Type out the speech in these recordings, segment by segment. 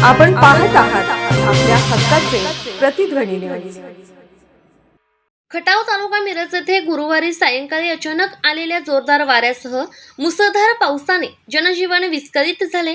आपण पाहत आहात आपल्या हक्काचे प्रतिध्वनी न्यूज। खटाव तालुका मिरज येथे गुरुवारी सायंकाळी अचानक आलेल्या जोरदार वाऱ्यासह मुसळधार पावसाने जनजीवन विस्कळीत झाले।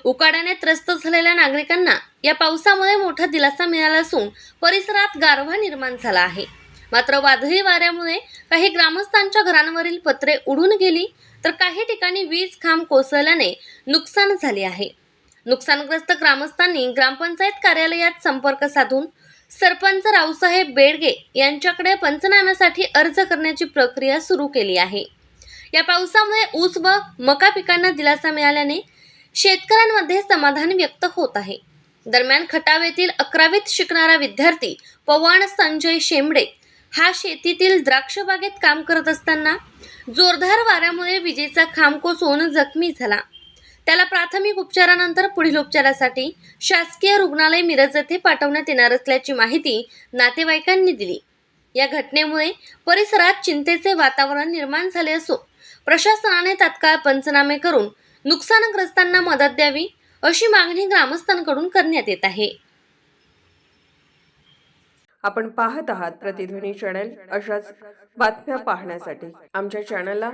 उकाड्याने त्रस्त झालेल्या नागरिकांना या पावसामुळे मोठा दिलासा मिळाला असून परिसरात गारवा निर्माण झाला आहे। मात्र वादळी वाऱ्यामुळे काही ग्रामस्थांच्या घरांवरील पत्रे उडून गेली तर काही ठिकाणी वीज खांब कोसळल्याने नुकसान झाले आहे। नुकसानग्रस्त ग्रामस्थांनी ग्रामपंचायत कार्यालयात संपर्क साधून सरपंच रावसाहेब बेडगे यांच्याकडे पंचनाम्यासाठी अर्ज करण्याची प्रक्रिया सुरू केली आहे। या पावसामुळे ऊस व मका पिकांना दिलासा मिळाल्याने शेतकऱ्यांमध्ये समाधान व्यक्त होत आहे। दरम्यान खटाव येथील 11वीत शिकणारा विद्यार्थी पवन संजय शेंबडे हा शेतीतील द्राक्ष बागेत काम करत असताना जोरदार वाऱ्यामुळे विजेचा खांब कोसळून जखमी झाला। त्याला प्राथमिक उपचारानंतर पुढील उपचारासाठी शासकीय रुग्णालय मिरज येथे पाठवण्यात येणार असल्याची माहिती नातेवाईकांनी दिली। या घटनेमुळे परिसरात चिंतेचे वातावरण निर्माण झाले असून प्रशासनाने तात्काळ पंचनामे करून नुकसानग्रस्तांना मदत द्यावी अशी मागणी ग्रामस्थांकडून करण्यात येत आहे। आपण पाहत आहात प्रतिध्वनी चॅनल। अशाच बातम्या पाहण्यासाठी आमच्या चॅनलला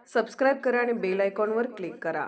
सबस्क्राइब करा आणि बेल आयकॉनवर क्लिक करा।